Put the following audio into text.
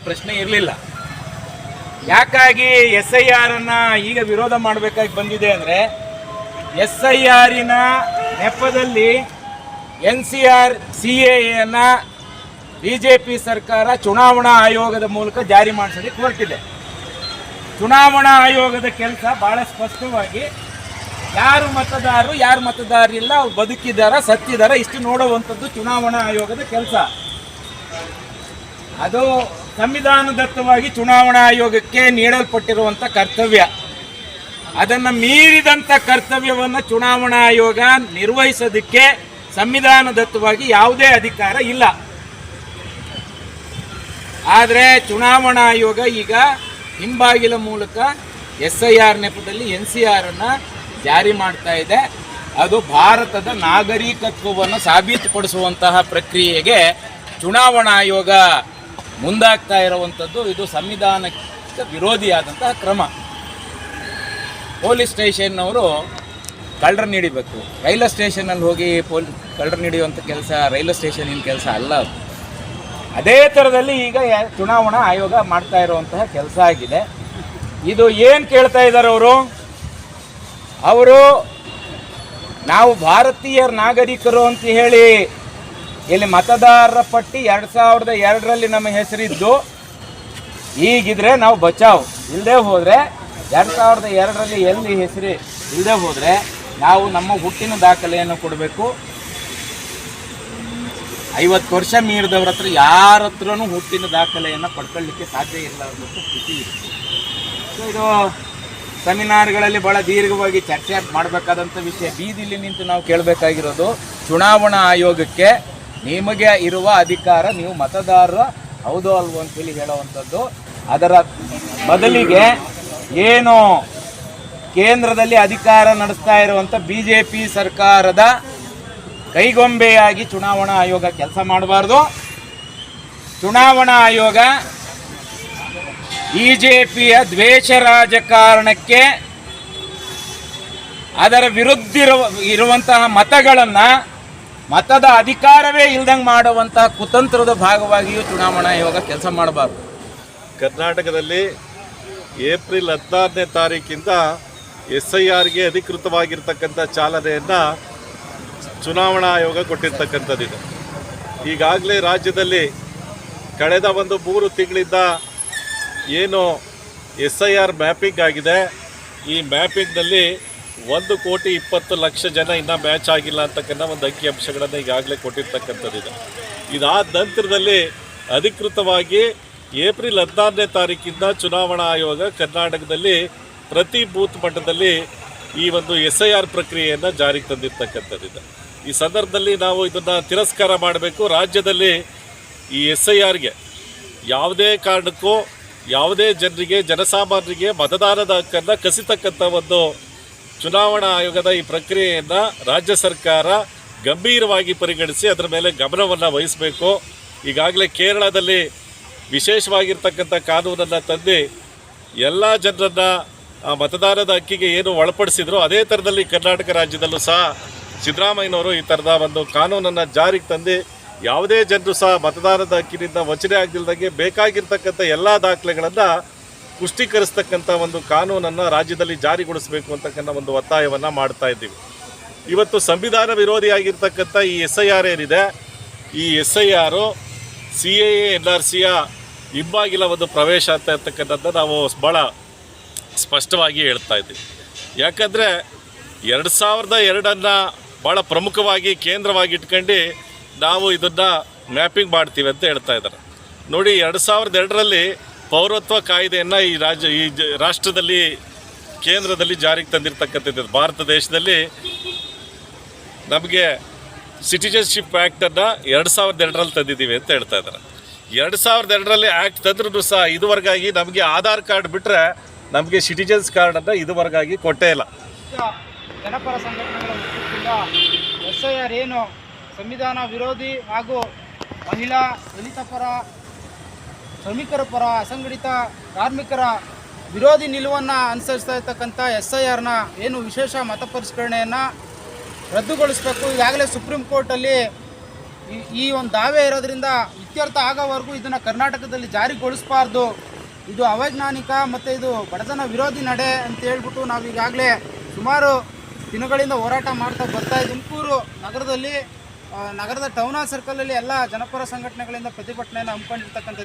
ಪ್ರಶ್ನೆ ಇರಲಿಲ್ಲ. ಯಾಕಾಗಿ SIR ಅನ್ನು ಈಗ ವಿರೋಧ ಮಾಡಬೇಕಾಗಿ ಬಂದಿದೆ ಅಂದರೆ, SIR ನೆಪದಲ್ಲಿ NCR CAA BJP ಸರ್ಕಾರ ಚುನಾವಣಾ ಆಯೋಗದ ಮೂಲಕ ಜಾರಿ ಮಾಡಿಸೋದಕ್ಕೆ ಹೊರಟಿದೆ. ಚುನಾವಣಾ ಆಯೋಗದ ಕೆಲಸ ಭಾಳ ಸ್ಪಷ್ಟವಾಗಿ ಯಾರು ಮತದಾರರು ಯಾರು ಮತದಾರರಿಲ್ಲ, ಅವ್ರು ಬದುಕಿದಾರ ಸತ್ತಿದಾರ ಇಷ್ಟು ನೋಡುವಂಥದ್ದು ಚುನಾವಣಾ ಆಯೋಗದ ಕೆಲಸ. ಅದು ಸಂವಿಧಾನದತ್ತವಾಗಿ ಚುನಾವಣಾ ಆಯೋಗಕ್ಕೆ ನೀಡಲ್ಪಟ್ಟಿರುವಂಥ ಕರ್ತವ್ಯ. ಅದನ್ನು ಮೀರಿದಂಥ ಕರ್ತವ್ಯವನ್ನು ಚುನಾವಣಾ ಆಯೋಗ ನಿರ್ವಹಿಸೋದಕ್ಕೆ ಸಂವಿಧಾನದತ್ತವಾಗಿ ಯಾವುದೇ ಅಧಿಕಾರ ಇಲ್ಲ. ಆದರೆ ಚುನಾವಣಾ ಆಯೋಗ ಈಗ ಹಿಂಬಾಗಿಲ ಮೂಲಕ SIR ನೆಪದಲ್ಲಿ NCR ಜಾರಿ ಮಾಡ್ತಾ ಇದೆ. ಅದು ಭಾರತದ ನಾಗರಿಕತ್ವವನ್ನು ಸಾಬೀತುಪಡಿಸುವಂತಹ ಪ್ರಕ್ರಿಯೆಗೆ ಚುನಾವಣಾ ಆಯೋಗ ಮುಂದಾಗ್ತಾ ಇರುವಂಥದ್ದು. ಇದು ಸಂವಿಧಾನಕ್ಕೆ ವಿರೋಧಿಯಾದಂತಹ ಕ್ರಮ. ಪೊಲೀಸ್ ಸ್ಟೇಷನ್ನವರು ಕಳ್ಳರನ್ನು ಹಿಡಿಬೇಕು, ರೈಲ್ವೆ ಸ್ಟೇಷನಲ್ಲಿ ಹೋಗಿ ಕಳ್ಳರನ್ನು ಹಿಡಿಯುವಂಥ ಕೆಲಸ ರೈಲ್ವೆ ಸ್ಟೇಷನಿನ ಕೆಲಸ ಅಲ್ಲ. ಅದೇ ಥರದಲ್ಲಿ ಈಗ ಚುನಾವಣಾ ಆಯೋಗ ಮಾಡ್ತಾ ಇರುವಂತಹ ಕೆಲಸ ಆಗಿದೆ. ಇದು ಏನು ಕೇಳ್ತಾ ಇದ್ದಾರೆ ಅವರು ನಾವು ಭಾರತೀಯ ನಾಗರಿಕರು ಅಂತ ಹೇಳಿ ಇಲ್ಲಿ ಮತದಾರರ ಪಟ್ಟಿ 2002ರಲ್ಲಿ ನಮ್ಮ ಹೆಸರಿದ್ದು, ಈಗಿದ್ರೆ ನಾವು ಬಚಾವ್. ಇಲ್ಲದೆ ಹೋದರೆ 2002ರಲ್ಲಿ ಎಲ್ಲಿ ಹೆಸರು ಇಲ್ಲದೆ ಹೋದರೆ ನಾವು ನಮ್ಮ ಹುಟ್ಟಿನ ದಾಖಲೆಯನ್ನು ಕೊಡಬೇಕು. 50 ವರ್ಷ ಮೀರಿದವ್ರ ಹತ್ರ ಯಾರ ಹತ್ರನೂ ಹುಟ್ಟಿನ ದಾಖಲೆಯನ್ನು ಪಡ್ಕೊಳ್ಳಿಕ್ಕೆ ಸಾಧ್ಯ ಇಲ್ಲ ಅನ್ನೋದು ಸ್ಥಿತಿ ಇದೆ. ಸೊ ಇದು ಸೆಮಿನಾರ್ಗಳಲ್ಲಿ ಭಾಳ ದೀರ್ಘವಾಗಿ ಚರ್ಚೆ ಮಾಡಬೇಕಾದಂಥ ವಿಷಯ. ಬೀದಿಲಿ ನಿಂತು ನಾವು ಕೇಳಬೇಕಾಗಿರೋದು, ಚುನಾವಣಾ ಆಯೋಗಕ್ಕೆ ನಿಮಗೆ ಇರುವ ಅಧಿಕಾರ ನೀವು ಮತದಾರರ ಹೌದೋ ಅಲ್ವೋ ಅಂತೇಳಿ ಹೇಳುವಂಥದ್ದು. ಅದರ ಬದಲಿಗೆ ಏನು ಕೇಂದ್ರದಲ್ಲಿ ಅಧಿಕಾರ ನಡೆಸ್ತಾ ಇರುವಂಥ BJP ಸರ್ಕಾರದ ಕೈಗೊಂಬೆಯಾಗಿ ಚುನಾವಣಾ ಆಯೋಗ ಕೆಲಸ ಮಾಡಬಾರ್ದು. ಚುನಾವಣಾ ಆಯೋಗ BJPಯ ದ್ವೇಷ ರಾಜಕಾರಣಕ್ಕೆ ಅದರ ವಿರುದ್ಧ ಇರುವಂತಹ ಮತಗಳನ್ನು ಮತದ ಅಧಿಕಾರವೇ ಇಲ್ದಂಗೆ ಮಾಡುವಂತಹ ಕುತಂತ್ರದ ಭಾಗವಾಗಿಯೂ ಚುನಾವಣಾ ಆಯೋಗ ಕೆಲಸ ಮಾಡಬಾರ್ದು. ಕರ್ನಾಟಕದಲ್ಲಿ ಏಪ್ರಿಲ್ 16ನೇ ತಾರೀಕಿಂದ SIRಗೆ ಅಧಿಕೃತವಾಗಿರ್ತಕ್ಕಂಥ ಚಾಲನೆಯನ್ನು ಚುನಾವಣಾ ಆಯೋಗ ಕೊಟ್ಟಿರ್ತಕ್ಕಂಥದ್ದಿದೆ. ಈಗಾಗಲೇ ರಾಜ್ಯದಲ್ಲಿ ಕಳೆದ 3 ತಿಂಗಳಿಂದ ಏನು SIR ಮ್ಯಾಪಿಂಗ್ ಆಗಿದೆ, ಈ ಮ್ಯಾಪಿಂಗ್ನಲ್ಲಿ 1,20,00,000 ಜನ ಇನ್ನೂ ಮ್ಯಾಚ್ ಆಗಿಲ್ಲ ಅಂತಕ್ಕಂಥ ಒಂದು ಅಂಕಿಅಂಶಗಳನ್ನು ಈಗಾಗಲೇ ಕೊಟ್ಟಿರ್ತಕ್ಕಂಥದ್ದಿದೆ. ಇದಾದ ನಂತರದಲ್ಲಿ ಅಧಿಕೃತವಾಗಿ ಏಪ್ರಿಲ್ 16ನೇ ತಾರೀಕಿಂದ ಚುನಾವಣಾ ಆಯೋಗ ಕರ್ನಾಟಕದಲ್ಲಿ ಪ್ರತಿ ಬೂತ್ ಮಟ್ಟದಲ್ಲಿ ಈ ಒಂದು SIR ಪ್ರಕ್ರಿಯೆಯನ್ನು ಜಾರಿಗೆ ತಂದಿರ್ತಕ್ಕಂಥದ್ದಿದೆ. ಈ ಸಂದರ್ಭದಲ್ಲಿ ನಾವು ಇದನ್ನು ತಿರಸ್ಕಾರ ಮಾಡಬೇಕು. ರಾಜ್ಯದಲ್ಲಿ ಈ SIRಗೆ ಯಾವುದೇ ಕಾರಣಕ್ಕೂ ಯಾವುದೇ ಜನರಿಗೆ ಜನಸಾಮಾನ್ಯರಿಗೆ ಮತದಾನದ ಹಕ್ಕನ್ನು ಕಸಿತಕ್ಕಂಥ ಒಂದು ಚುನಾವಣಾ ಆಯೋಗದ ಈ ಪ್ರಕ್ರಿಯೆಯನ್ನು ರಾಜ್ಯ ಸರ್ಕಾರ ಗಂಭೀರವಾಗಿ ಪರಿಗಣಿಸಿ ಅದರ ಮೇಲೆ ಗಮನವನ್ನು ವಹಿಸಬೇಕು. ಈಗಾಗಲೇ ಕೇರಳದಲ್ಲಿ ವಿಶೇಷವಾಗಿರ್ತಕ್ಕಂಥ ಕಾನೂನನ್ನು ತಂದು ಎಲ್ಲ ಜನರನ್ನು ಮತದಾನದ ಹಕ್ಕಿಗೆ ಏನು ಒಳಪಡಿಸಿದ್ರು ಅದೇ ಥರದಲ್ಲಿ ಕರ್ನಾಟಕ ರಾಜ್ಯದಲ್ಲೂ ಸಹ ಸಿದ್ದರಾಮಯ್ಯನವರು ಈ ಥರದ ಒಂದು ಕಾನೂನನ್ನು ಜಾರಿಗೆ ತಂದು ಯಾವುದೇ ಜನರು ಸಹ ಮತದಾನದ ಹಕ್ಕಿನಿಂದ ವಂಚನೆ ಆಗದಿಲ್ಲದಂಗೆ ಬೇಕಾಗಿರ್ತಕ್ಕಂಥ ಎಲ್ಲ ದಾಖಲೆಗಳನ್ನು ಪುಷ್ಟೀಕರಿಸ್ತಕ್ಕಂಥ ಒಂದು ಕಾನೂನನ್ನು ರಾಜ್ಯದಲ್ಲಿ ಜಾರಿಗೊಳಿಸಬೇಕು ಅಂತಕ್ಕಂಥ ಒಂದು ಒತ್ತಾಯವನ್ನು ಮಾಡ್ತಾ ಇದ್ದೀವಿ. ಇವತ್ತು ಸಂವಿಧಾನ ವಿರೋಧಿಯಾಗಿರ್ತಕ್ಕಂಥ ಈ SIR ಏನಿದೆ, ಈ SIR CAA NRCಯ ಹಿಂಬಾಗಿಲ ಒಂದು ಪ್ರವೇಶ ಅಂತ ಇರ್ತಕ್ಕಂಥದ್ದು ನಾವು ಭಾಳ ಸ್ಪಷ್ಟವಾಗಿ ಹೇಳ್ತಾ ಇದ್ದೀವಿ. ಯಾಕಂದರೆ 2002 ಭಾಳ ಪ್ರಮುಖವಾಗಿ ಕೇಂದ್ರವಾಗಿ ಇಟ್ಕೊಂಡು ನಾವು ಇದನ್ನು ಮ್ಯಾಪಿಂಗ್ ಮಾಡ್ತೀವಿ ಅಂತ ಹೇಳ್ತಾ ಇದ್ದಾರೆ. ನೋಡಿ, 2002ರಲ್ಲಿ ಪೌರತ್ವ ಕಾಯ್ದೆಯನ್ನು ಈ ರಾಷ್ಟ್ರದಲ್ಲಿ ಕೇಂದ್ರದಲ್ಲಿ ಜಾರಿಗೆ ತಂದಿರತಕ್ಕಂಥದ್ದು. ಭಾರತ ದೇಶದಲ್ಲಿ ನಮಗೆ ಸಿಟಿಜನ್ಶಿಪ್ ಆ್ಯಕ್ಟನ್ನು 2002ರಲ್ಲಿ ತಂದಿದ್ದೀವಿ ಅಂತ ಹೇಳ್ತಾ ಇದ್ದಾರೆ. 2002ರಲ್ಲಿ ಆ್ಯಕ್ಟ್ ತಂದ್ರೂ ಸಹ ಇದುವರೆಗಾಗಿ ನಮಗೆ ಆಧಾರ್ ಕಾರ್ಡ್ ಬಿಟ್ಟರೆ ನಮಗೆ ಸಿಟಿಜನ್ಸ್ ಕಾರ್ಡನ್ನು ಇದುವರೆಗಾಗಿ ಕೊಟ್ಟೇ ಇಲ್ಲ. ಜನಪರ ಸಂಘಟನೆಗಳ ಒಕ್ಕೂಟದಿಂದ SIR ಏನು ಸಂವಿಧಾನ ವಿರೋಧಿ ಹಾಗೂ ಮಹಿಳಾ, ದಲಿತ ಪರ, ಶ್ರಮಿಕರ ಪರ, ಅಸಂಘಟಿತ ಕಾರ್ಮಿಕರ ವಿರೋಧಿ ನಿಲುವನ್ನು ಅನುಸರಿಸ್ತಾ ಇರ್ತಕ್ಕಂಥ SIRನ ಏನು ವಿಶೇಷ ಮತ ಪರಿಷ್ಕರಣೆಯನ್ನು ರದ್ದುಗೊಳಿಸಬೇಕು. ಈಗಾಗಲೇ ಸುಪ್ರೀಂ ಕೋರ್ಟಲ್ಲಿ ಈ ಒಂದು ದಾವೆ ಇರೋದ್ರಿಂದ ಇತ್ಯರ್ಥ ಆಗೋವರೆಗೂ ಇದನ್ನು ಕರ್ನಾಟಕದಲ್ಲಿ ಜಾರಿಗೊಳಿಸಬಾರ್ದು. ಇದು ಅವೈಜ್ಞಾನಿಕ ಮತ್ತು ಇದು ಬಡತನ ವಿರೋಧಿ ನಡೆ ಅಂತ ಹೇಳ್ಬಿಟ್ಟು ನಾವು ಈಗಾಗಲೇ ಸುಮಾರು ದಿನಗಳಿಂದ ಹೋರಾಟ ಮಾಡ್ತಾ ಬರ್ತಾ ಇದ್ದೀವಿ. ತುಮಕೂರು ನಗರದಲ್ಲಿ ನಗರದ ಟೌನ್ ಹಾಲ್ ಸರ್ಕಲಲ್ಲಿ ಎಲ್ಲ ಜನಪರ ಸಂಘಟನೆಗಳಿಂದ ಪ್ರತಿಭಟನೆಯನ್ನು ಹಮ್ಮಿಕೊಂಡಿರ್ತಕ್ಕಂಥದ್ದು.